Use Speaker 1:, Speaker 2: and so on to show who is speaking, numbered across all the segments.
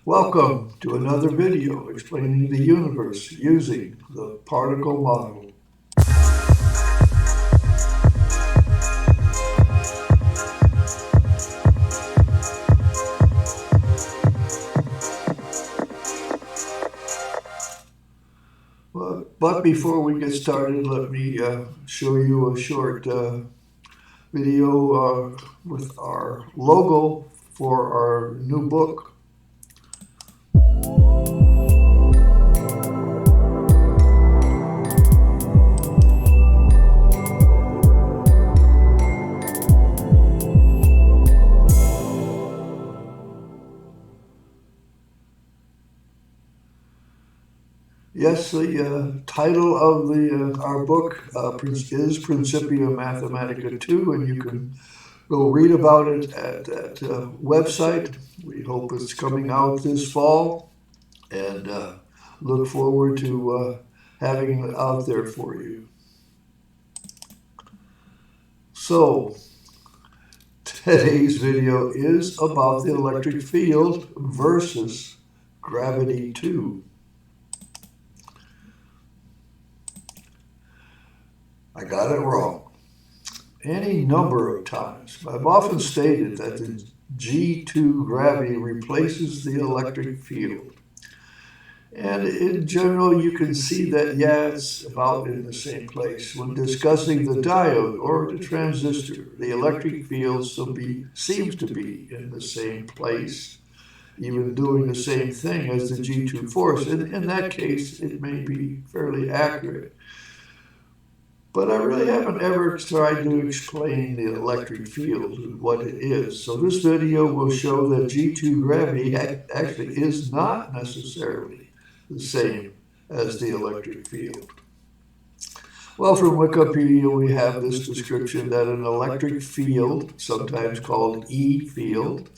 Speaker 1: Welcome to another video explaining the universe using the particle model. But before we get started, let me show you a short video with our logo for our new book. Yes, the title of our book is Principia Mathematica 2, and you can go read about it at that website. We hope it's coming out this fall, and look forward to having it out there for you. So, today's video is about the electric field versus gravity 2. I got it wrong any number of times. I've often stated that the G2 gravity replaces the electric field. And in general, you can see that, yeah, it's about in the same place. When discussing the diode or the transistor, the electric field seems to be in the same place, even doing the same thing as the G2 force. And in that case, it may be fairly accurate. But I really haven't ever tried to explain the electric field and what it is. So this video will show that G2 gravity actually is not necessarily the same as the electric field. Well, from Wikipedia, we have this description that an electric field, sometimes called E field,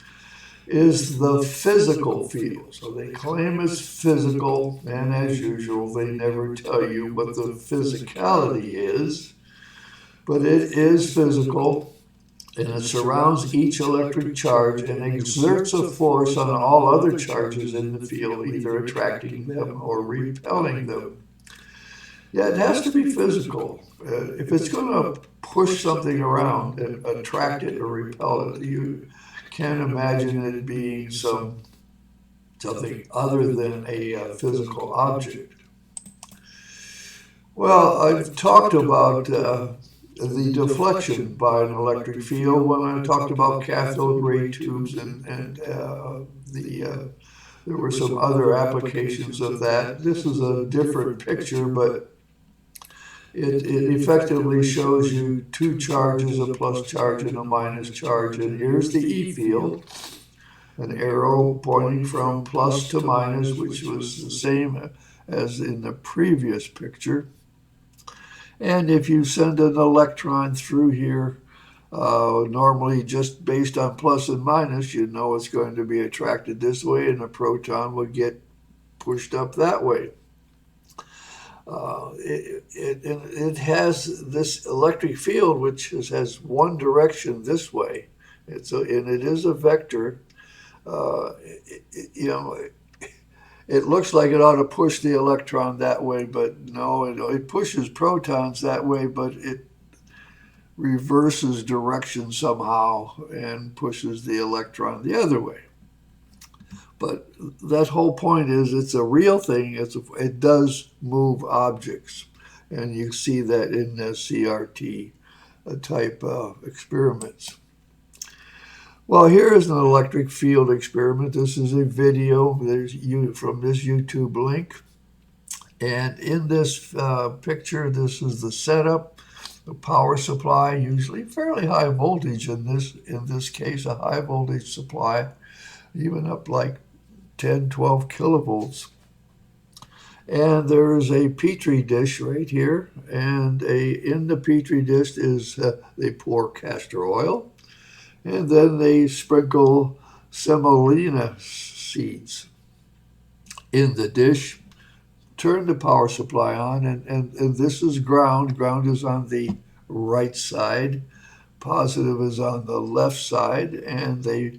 Speaker 1: is the physical field. So they claim it's physical, and as usual, they never tell you what the physicality is. But it is physical, and it surrounds each electric charge and exerts a force on all other charges in the field, either attracting them or repelling them. Yeah, it has to be physical. If it's going to push something around and attract it or repel it, you can't imagine it being something other than a physical object. Well, I've talked about the deflection by an electric field when I talked about cathode ray tubes, and there were some other applications of that. This is a different picture, but it effectively shows you two charges, a plus charge and a minus charge. And here's the E field, an arrow pointing from plus to minus, which was the same as in the previous picture. And if you send an electron through here, normally just based on plus and minus, you know it's going to be attracted this way, and a proton will get pushed up that way. It has this electric field which has one direction this way. And it is a vector. It looks like it ought to push the electron that way, but no, it pushes protons that way, but it reverses direction somehow and pushes the electron the other way. But that whole point is it's a real thing. It does move objects. And you see that in the CRT type experiments. Well, here is an electric field experiment. This is a video from this YouTube link. And in this picture, this is the setup, the power supply, usually fairly high voltage in this case, a high voltage supply, even up like 10, 12 kilovolts. And there is a petri dish right here, and in the petri dish is they pour castor oil, and then they sprinkle semolina seeds in the dish, turn the power supply on, and this is ground. Ground is on the right side, positive is on the left side, and they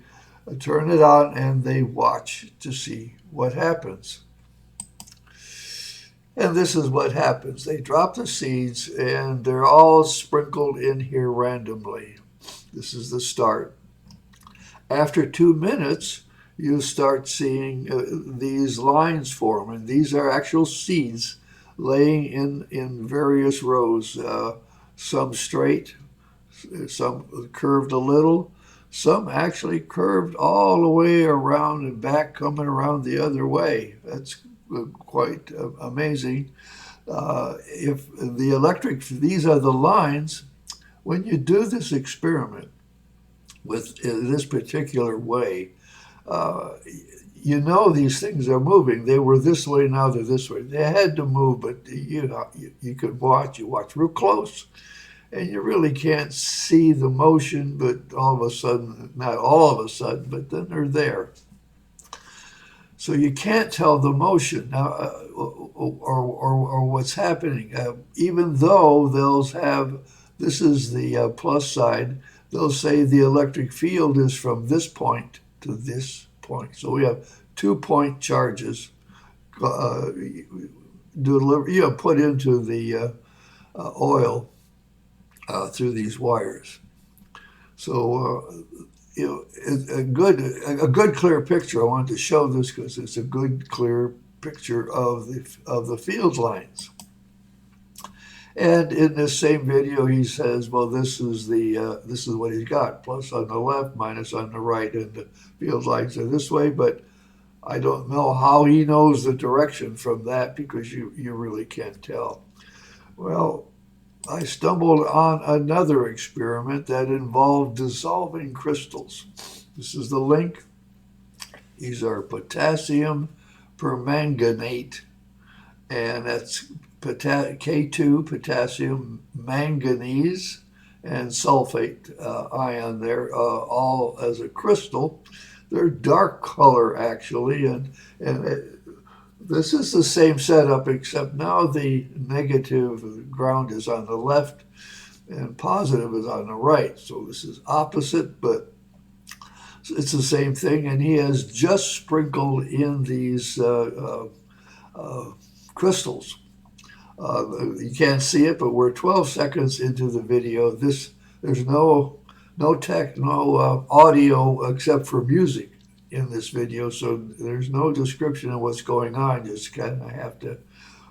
Speaker 1: turn it on, and they watch to see what happens. And this is what happens. They drop the seeds, and they're all sprinkled in here randomly. This is the start. After 2 minutes, you start seeing these lines form, and these are actual seeds laying in various rows, some straight, some curved a little, some actually curved all the way around and back, coming around the other way. That's quite amazing. If the electric, these are the lines. When you do this experiment with this particular way, you know these things are moving. They were this way, now they're this way. They had to move, but you could watch. You watch real close, and you really can't see the motion, but all of a sudden, not all of a sudden, but then they're there. So you can't tell the motion now, or what's happening. Even though they'll have, this is the plus side, they'll say the electric field is from this point to this point. So we have 2-point charges put into the oil through these wires. So a good clear picture. I wanted to show this because it's a good clear picture of the field lines. And in this same video, he says, well, this is what he's got: plus on the left, minus on the right, and the field lines are this way. But I don't know how he knows the direction from that, because you really can't tell. Well, I stumbled on another experiment that involved dissolving crystals. This is the link. These are potassium permanganate, and that's K2, potassium manganese, and sulfate ion there, all as a crystal. They're dark color, actually, and this is the same setup, except now the negative ground is on the left and positive is on the right. So this is opposite, but it's the same thing. And he has just sprinkled in these crystals. You can't see it, but we're 12 seconds into the video. There's no audio except for music in this video, so there's no description of what's going on. You just kind of have to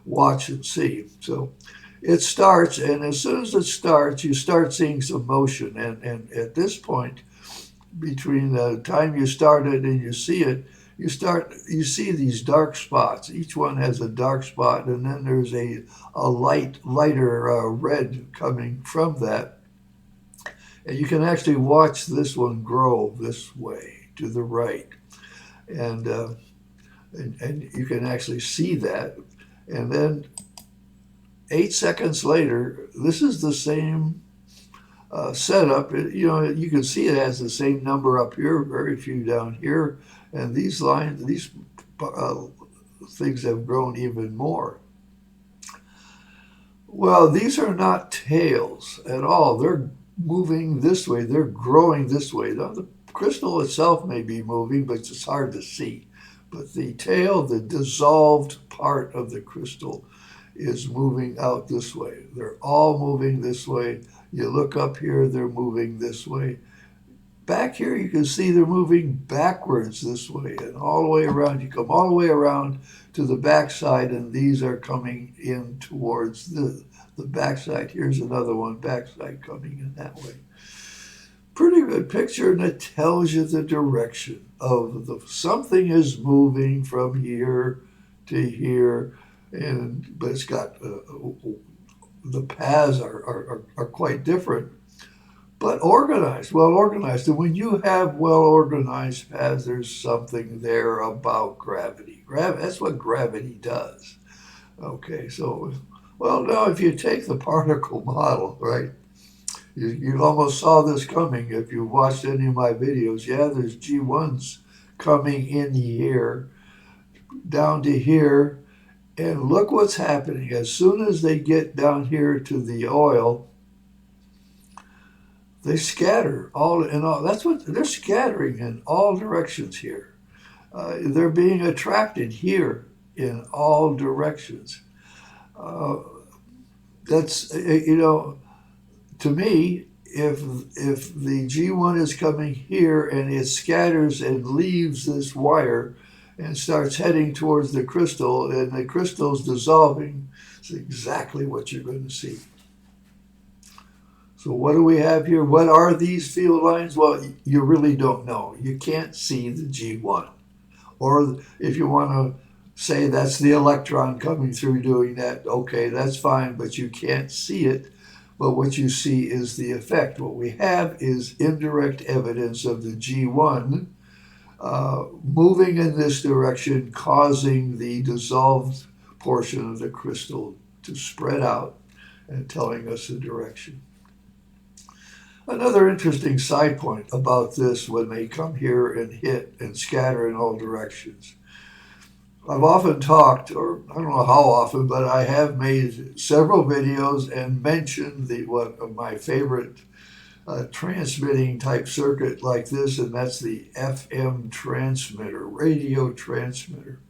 Speaker 1: watch and see. So it starts, and as soon as it starts, you start seeing some motion. And at this point, between the time you started and you see it, you see these dark spots. Each one has a dark spot, and then there's a lighter red coming from that. And you can actually watch this one grow this way to the right, and you can actually see that. And then 8 seconds later, this is the same setup. You can see it has the same number up here, very few down here, and these lines, these things have grown even more. Well, these are not tails at all. They're moving this way. They're growing this way. Now, the crystal itself may be moving, but it's hard to see. But the tail, the dissolved part of the crystal, is moving out this way. They're all moving this way. You look up here, they're moving this way. Back here, you can see they're moving backwards this way and all the way around. You come all the way around to the backside, and these are coming in towards the backside. Here's another one, backside, coming in that way. Pretty good picture, and it tells you the direction of something is moving from here to here, but it's got the paths are quite different, but organized, well organized. And when you have well organized paths, there's something there about gravity. That's what gravity does. Okay, so well, now if you take the particle model, right? You almost saw this coming if you watched any of my videos. Yeah, there's G1s coming in here, down to here, and look what's happening. As soon as they get down here to the oil, they scatter all in all. That's what they're scattering in all directions here. They're being attracted here in all directions. Uh, that's to me, if the G1 is coming here and it scatters and leaves this wire and starts heading towards the crystal and the crystal's dissolving, it's exactly what you're going to see. So what do we have here? What are these field lines? Well, you really don't know. You can't see the G1. Or if you want to say that's the electron coming through doing that, okay, that's fine, but you can't see it. But what you see is the effect. What we have is indirect evidence of the G1 moving in this direction, causing the dissolved portion of the crystal to spread out and telling us the direction. Another interesting side point about this when they come here and hit and scatter in all directions. I've often talked, or I don't know how often, but I have made several videos and mentioned one of my favorite transmitting type circuit like this, and that's the FM transmitter, radio transmitter.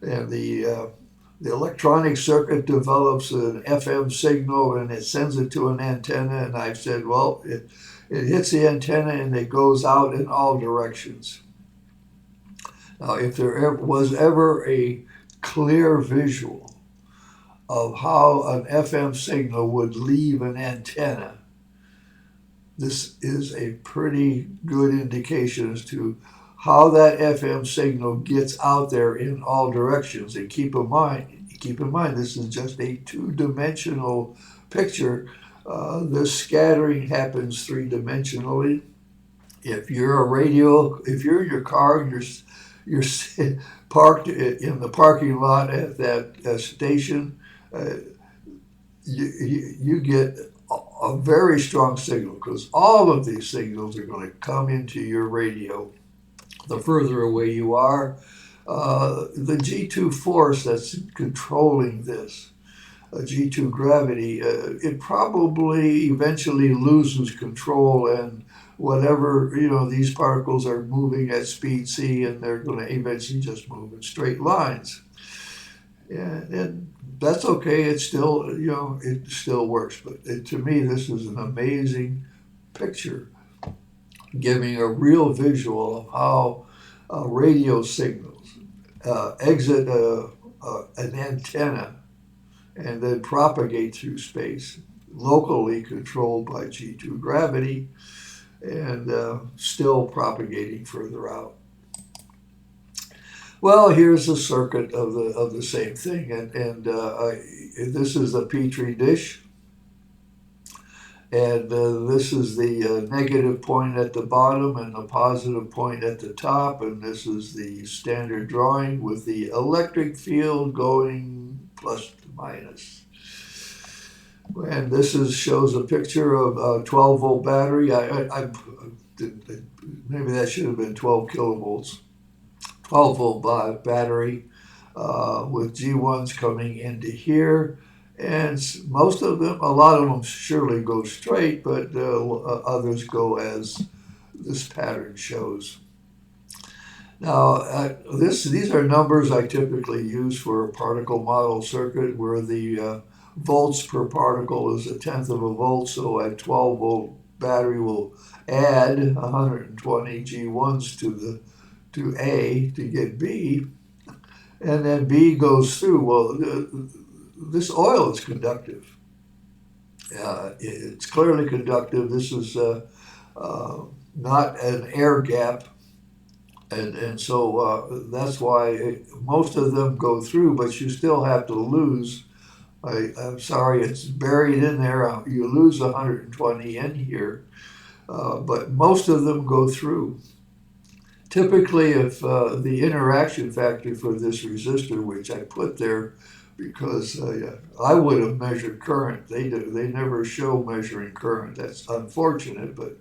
Speaker 1: And the electronic circuit develops an FM signal and it sends it to an antenna, and I've said, well, it hits the antenna and it goes out in all directions. Now, if there was ever a clear visual of how an FM signal would leave an antenna, this is a pretty good indication as to how that FM signal gets out there in all directions. And keep in mind, this is just a two-dimensional picture. The scattering happens three-dimensionally. If you're in your car and you're parked in the parking lot at that station, you get a very strong signal, because all of these signals are going to come into your radio the further away you are. The G2 force that's controlling this, G2 gravity, it probably eventually loses control, and whatever, these particles are moving at speed c, and they're going to eventually just move in straight lines. And that's okay. It still, it still works. But to me, this is an amazing picture, giving a real visual of how radio signals exit an antenna and then propagate through space, locally controlled by G2 gravity, and still propagating further out. Well, here's a circuit of the same thing, and this is a Petri dish, and this is the negative point at the bottom and the positive point at the top, and this is the standard drawing with the electric field going plus to minus. And this shows a picture of a 12-volt battery. Maybe that should have been 12 kilovolts. 12-volt battery with G1s coming into here, and most of them, a lot of them surely go straight, but others go as this pattern shows. Now, these are numbers I typically use for a particle model circuit where the volts per particle is 1/10 of a volt, so a 12-volt battery will add 120 G1s to A to get B, and then B goes through. Well, this oil is conductive. It's clearly conductive. This is not an air gap, and so that's why most of them go through, but you still have to lose. I'm sorry, it's buried in there. You lose 120 in here, but most of them go through. Typically, if the interaction factor for this resistor, which I put there because I would have measured current, they never show measuring current. That's unfortunate, but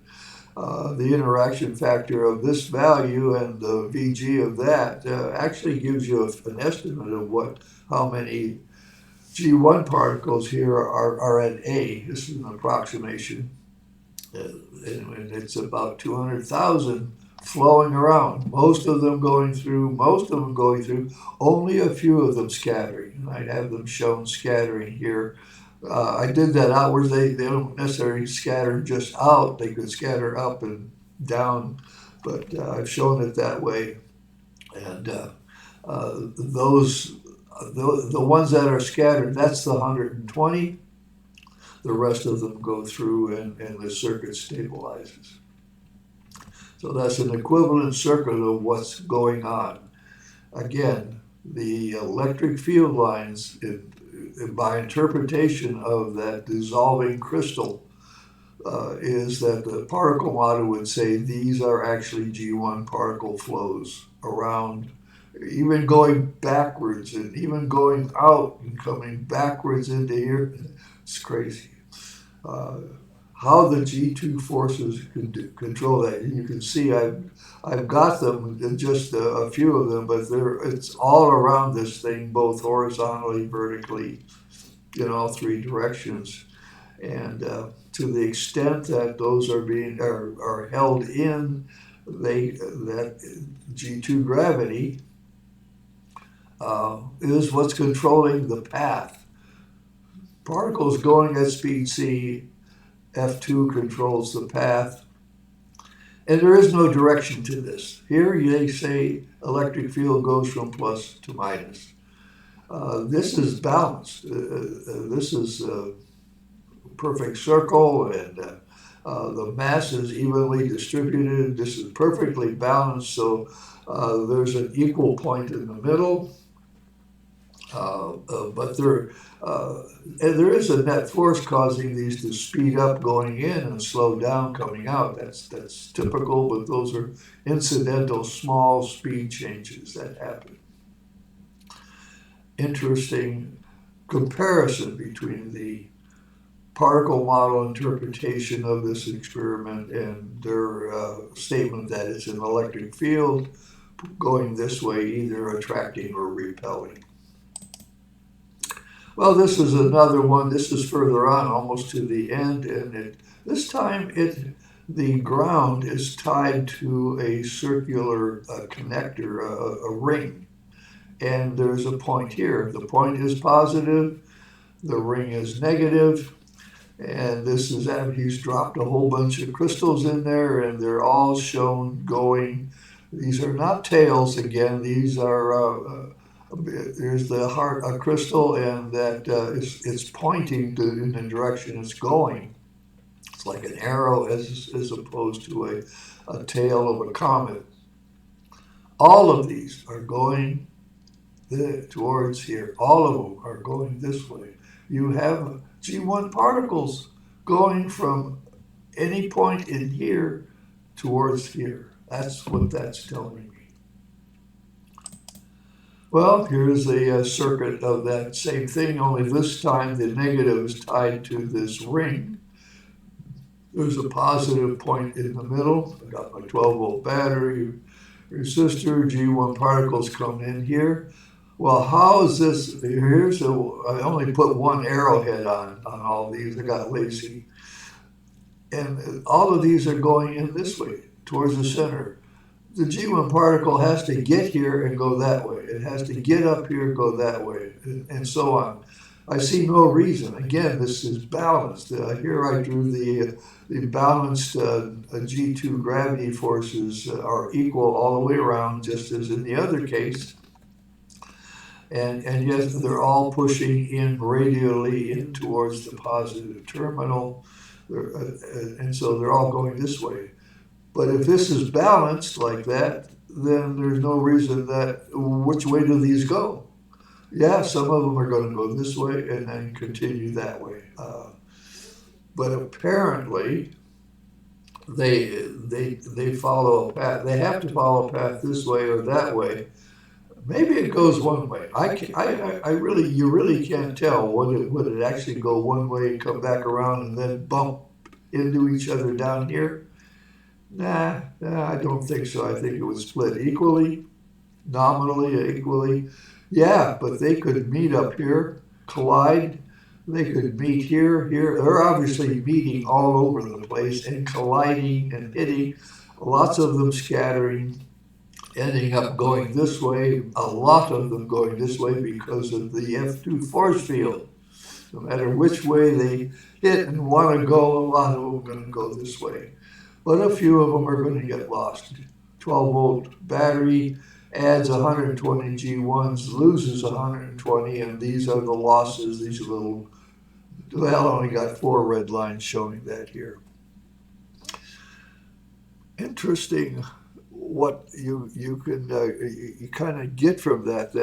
Speaker 1: the interaction factor of this value and the VG of that actually gives you an estimate of how many G1 particles here are at A. This is an approximation. And it's about 200,000 flowing around, most of them going through, only a few of them scattering. And I have them shown scattering here. I did that outwards. They don't necessarily scatter just out. They could scatter up and down, but I've shown it that way. And the ones that are scattered, that's the 120. The rest of them go through and the circuit stabilizes. So that's an equivalent circuit of what's going on. Again, the electric field lines, by interpretation of that dissolving crystal, is that the particle model would say these are actually G1 particle flows around, even going backwards and even going out and coming backwards into here. It's crazy. How the G2 forces control that. And you can see I've got them, just a few of them, but it's all around this thing, both horizontally, vertically, in all three directions. And to the extent that those are held in that G2 gravity is what's controlling the path. Particles going at speed c, F2 controls the path, and there is no direction to this. Here they say electric field goes from plus to minus. This is balanced. This is a perfect circle, and the mass is evenly distributed. This is perfectly balanced, so there's an equal point in the middle. But there is a net force causing these to speed up going in and slow down coming out. That's typical, but those are incidental small speed changes that happen. Interesting comparison between the particle model interpretation of this experiment and their statement that it's an electric field going this way, either attracting or repelling. Well, this is another one. This is further on, almost to the end, and this time the ground is tied to a circular connector, a ring, and there's a point here. The point is positive, the ring is negative, and this is he's dropped a whole bunch of crystals in there, and they're all shown going. These are not tails again. These are. There's the heart, a crystal, and that it's pointing in the direction it's going. It's like an arrow as opposed to a tail of a comet. All of these are going towards here. All of them are going this way. You have G1 particles going from any point in here towards here. That's what that's telling me. Well, here's a circuit of that same thing, only this time the negative is tied to this ring. There's a positive point in the middle. I got my 12-volt battery resistor, G1 particles come in here. Well, how is this? I only put one arrowhead on all these. I got lazy. And all of these are going in this way, towards the center. The G1 particle has to get here and go that way. It has to get up here, go that way, and so on. I see no reason. Again, this is balanced. Here I drew the balanced G2 gravity forces are equal all the way around, just as in the other case. And yet they're all pushing in radially in towards the positive terminal. And so they're all going this way. But if this is balanced like that, then there's no reason which way do these go? Yeah, some of them are going to go this way and then continue that way. But apparently, they follow a path. They have to follow a path this way or that way. Maybe it goes one way. You really can't tell. Would it actually go one way and come back around and then bump into each other down here? Nah, I don't think so. I think it would split equally, nominally, equally. Yeah, but they could meet up here, collide. They could meet here, here. They're obviously meeting all over the place and colliding and hitting, lots of them scattering, ending up going this way, a lot of them going this way because of the F2 force field. No matter which way they hit and want to go, a lot of them are going to go this way. But a few of them are going to get lost. 12-volt battery adds 120 G1s, loses 120, and these are the losses, these little, well, I only got 4 red lines showing that here. Interesting what you can you kind of get from that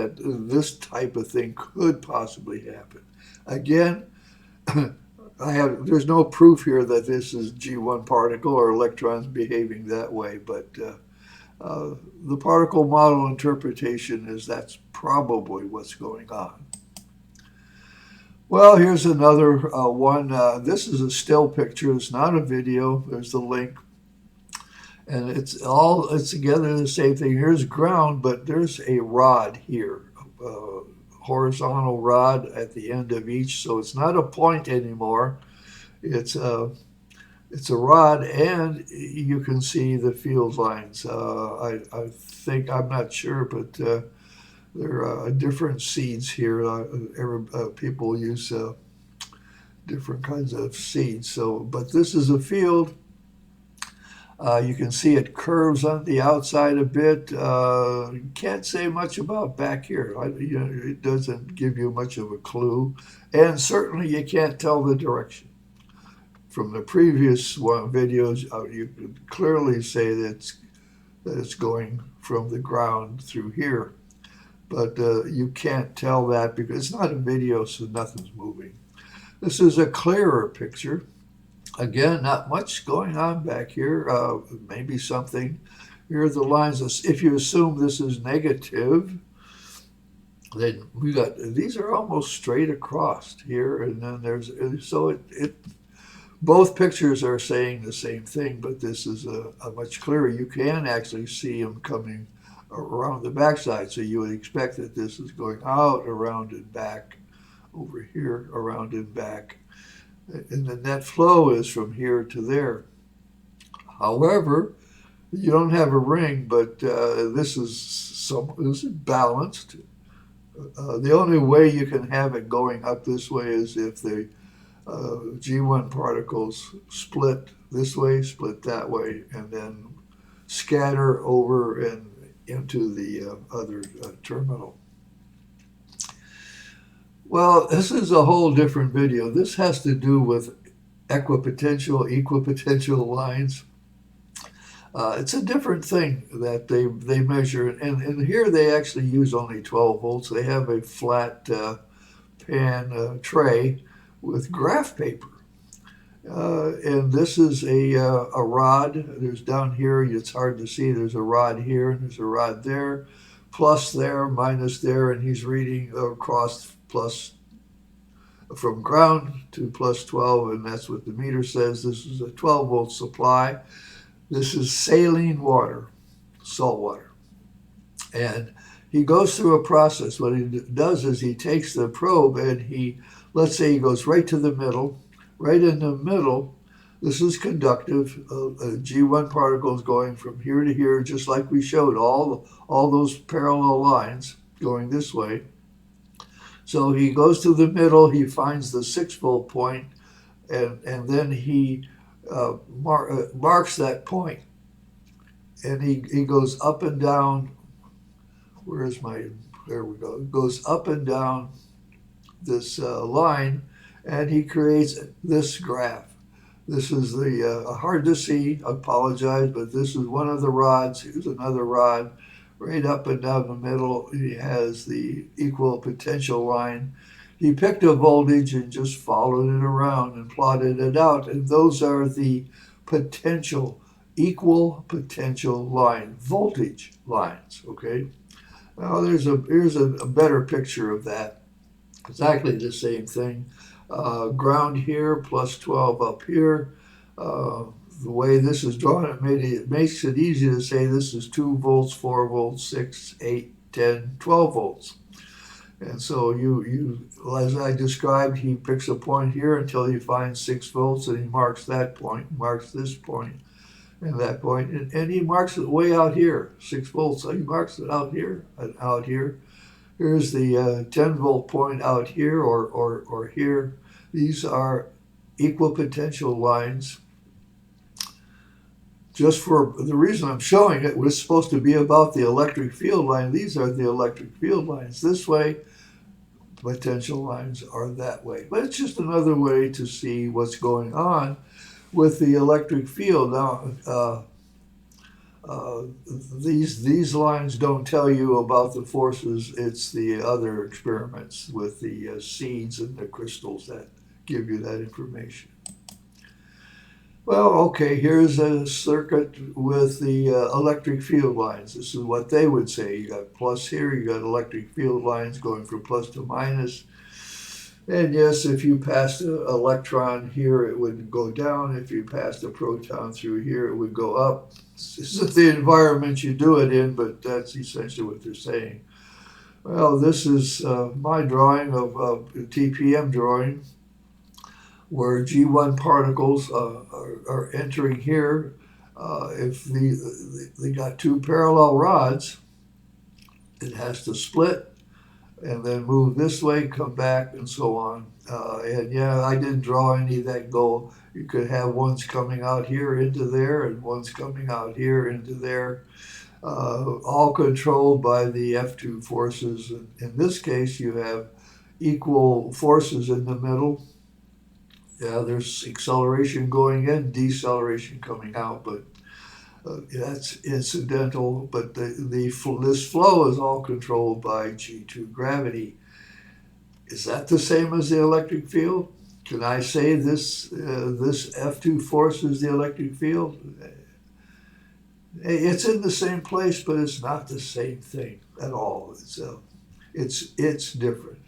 Speaker 1: this type of thing could possibly happen. Again, there's no proof here that this is G1 particle or electrons behaving that way, but the particle model interpretation is that's probably what's going on. Well, here's another one. This is a still picture. It's not a video. There's the link. And it's together the same thing. Here's ground, but there's a rod here, horizontal rod at the end of each. So it's not a point anymore. It's a rod, and you can see the field lines. I think, I'm not sure, but there are different seeds here. People use different kinds of seeds. So, but this is a field. You can see it curves on the outside a bit. You can't say much about back here. It doesn't give you much of a clue. And certainly you can't tell the direction. From the previous videos, you could clearly say that it's going from the ground through here. But you can't tell that because it's not a video, so nothing's moving. This is a clearer picture. Again, not much going on back here. Maybe something. Here are the lines. If you assume this is negative, then we got, these are almost straight across here. And then there's, so both pictures are saying the same thing, but this is a much clearer. You can actually see them coming around the backside. So you would expect that this is going out, around and back, over here, around and back. And the net flow is from here to there. However, you don't have a ring, but this is balanced. The only way you can have it going up this way is if the G1 particles split this way, split that way, and then scatter over and into the other terminal. Well, this is a whole different video. This has to do with equipotential lines. It's a different thing that they measure. And here they actually use only 12 volts. They have a flat pan tray with graph paper. And this is a rod. There's down here, it's hard to see. There's a rod here and there's a rod there. Plus there, minus there, and he's reading across plus from ground to plus 12, and that's what the meter says. This is a 12-volt supply. This is saline water, salt water. And he goes through a process. What he does is he takes the probe and let's say he goes right to the middle. Right in the middle, this is conductive. G1 particles going from here to here, just like we showed, all those parallel lines going this way. So he goes to the middle, he finds the 6-volt point, and then he marks that point. And he goes up and down. There we go. Goes up and down this line, and he creates this graph. This is hard to see, I apologize, but this is one of the rods. Here's another rod. Right up and down the middle, he has the equipotential line. He picked a voltage and just followed it around and plotted it out. And those are the equal potential line, voltage lines, okay? Now here's a better picture of that. Exactly the same thing. Ground here, plus 12 up here. The way this is drawn, it makes it easy to say this is 2 volts, 4 volts, 6, 8, 10, 12 volts. And so as I described, he picks a point here until he finds 6 volts, and he marks that point, marks this point, and that point, and he marks it way out here, 6 volts. So he marks it out here and out here. Here's the 10-volt point out here or here. These are equipotential lines. Just for the reason I'm showing it was supposed to be about the electric field line. These are the electric field lines this way. Potential lines are that way. But it's just another way to see what's going on with the electric field. Now, these lines don't tell you about the forces. It's the other experiments with the seeds and the crystals that give you that information. Well, okay, here's a circuit with the electric field lines. This is what they would say. You got plus here, you got electric field lines going from plus to minus. And yes, if you passed an electron here, it would go down. If you passed a proton through here, it would go up. This isn't the environment you do it in, but that's essentially what they're saying. Well, this is my drawing of a TPM drawing, where G1 particles are entering here. If they got 2 parallel rods, it has to split and then move this way, come back, and so on. And yeah, I didn't draw any that go. You could have ones coming out here into there and ones coming out here into there, all controlled by the F2 forces. In this case, you have equal forces in the middle. Yeah, there's acceleration going in, deceleration coming out, but that's incidental. But this flow is all controlled by G2 gravity. Is that the same as the electric field? Can I say this F2 force is the electric field? It's in the same place, but it's not the same thing at all. It's different.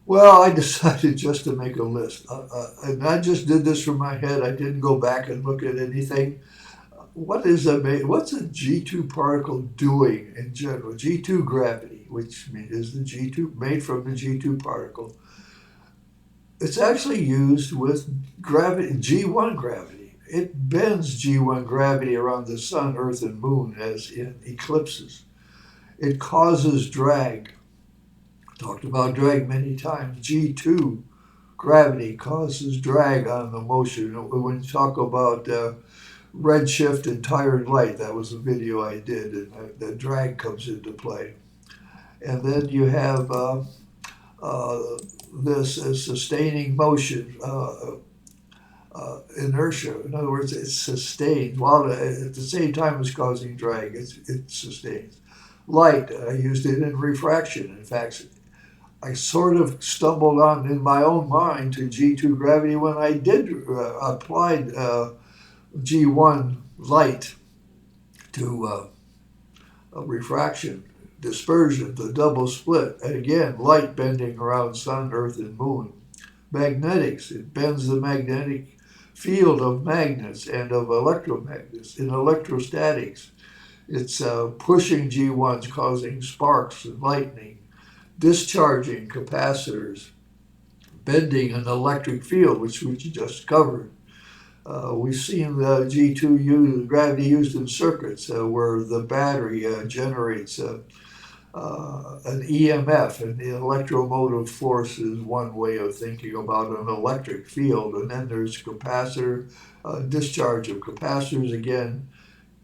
Speaker 1: Well, I decided just to make a list. And I just did this from my head. I didn't go back and look at anything. What's a G2 particle doing in general? G2 gravity, which is the G2, made from the G2 particle. It's actually used with gravity, G1 gravity. It bends G1 gravity around the sun, earth, and moon as in eclipses. It causes drag. Talked about drag many times. G2 gravity causes drag on the motion. When you talk about redshift and tired light, that was a video I did, and the drag comes into play. And then you have this sustaining motion, inertia. In other words, it's sustained while at the same time as causing drag. It sustains. Light, I used it in refraction. In fact, I sort of stumbled on in my own mind to G2 gravity when I did applied G1 light to refraction, dispersion, the double split. And again, light bending around sun, earth, and moon. Magnetics, it bends the magnetic field of magnets and of electromagnets. In electrostatics, it's pushing G1s, causing sparks and lightning. Discharging capacitors, bending an electric field, which we just covered. We've seen the G2 gravity used in circuits where the battery generates an EMF, and the electromotive force is one way of thinking about an electric field. And then there's capacitor, discharge of capacitors again,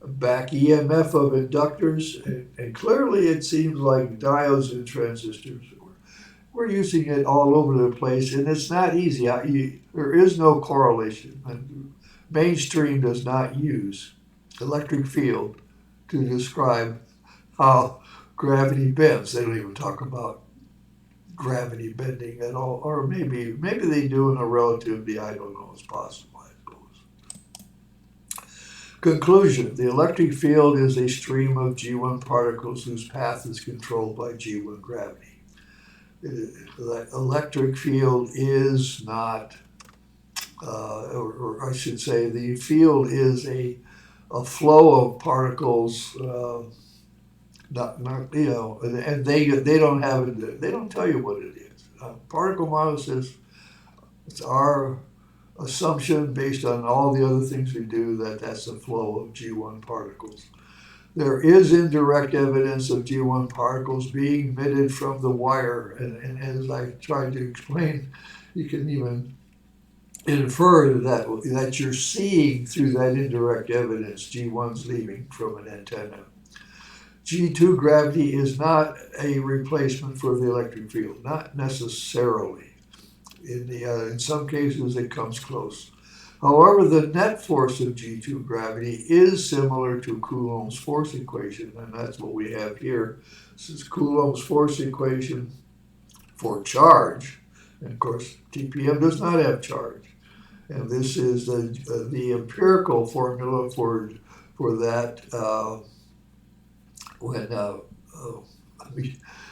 Speaker 1: back EMF of inductors, and clearly it seems like diodes and transistors. We're using it all over the place, and it's not easy. There is no correlation. Mainstream does not use electric field to describe how gravity bends. They don't even talk about gravity bending at all, or maybe they do in a relativity. I don't know. It's possible. Conclusion, the electric field is a stream of G1 particles whose path is controlled by G1 gravity. The electric field is not, or I should say, the field is a flow of particles not you know, and they don't have it. They don't tell you what it is. Particle model says it's our assumption based on all the other things we do that that's the flow of G1 particles. There is indirect evidence of G1 particles being emitted from the wire, and as I tried to explain, you can even infer that you're seeing through that indirect evidence G1's leaving from an antenna. G2 gravity is not a replacement for the electric field, not necessarily. In some cases, it comes close. However, the net force of G2 gravity is similar to Coulomb's force equation, and that's what we have here. This is Coulomb's force equation for charge. And of course, TPM does not have charge. And this is the empirical formula for that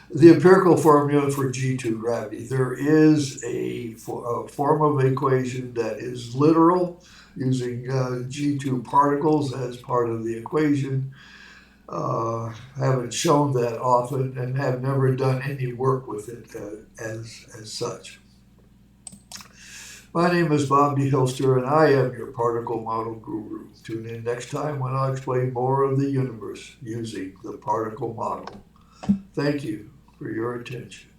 Speaker 1: the empirical formula for G2 gravity. There is a form of equation that is literal, using G2 particles as part of the equation. Haven't shown that often and have never done any work with it as such. My name is Bob D. Hilster, and I am your particle model guru. Tune in next time when I'll explain more of the universe using the particle model. Thank you for your attention.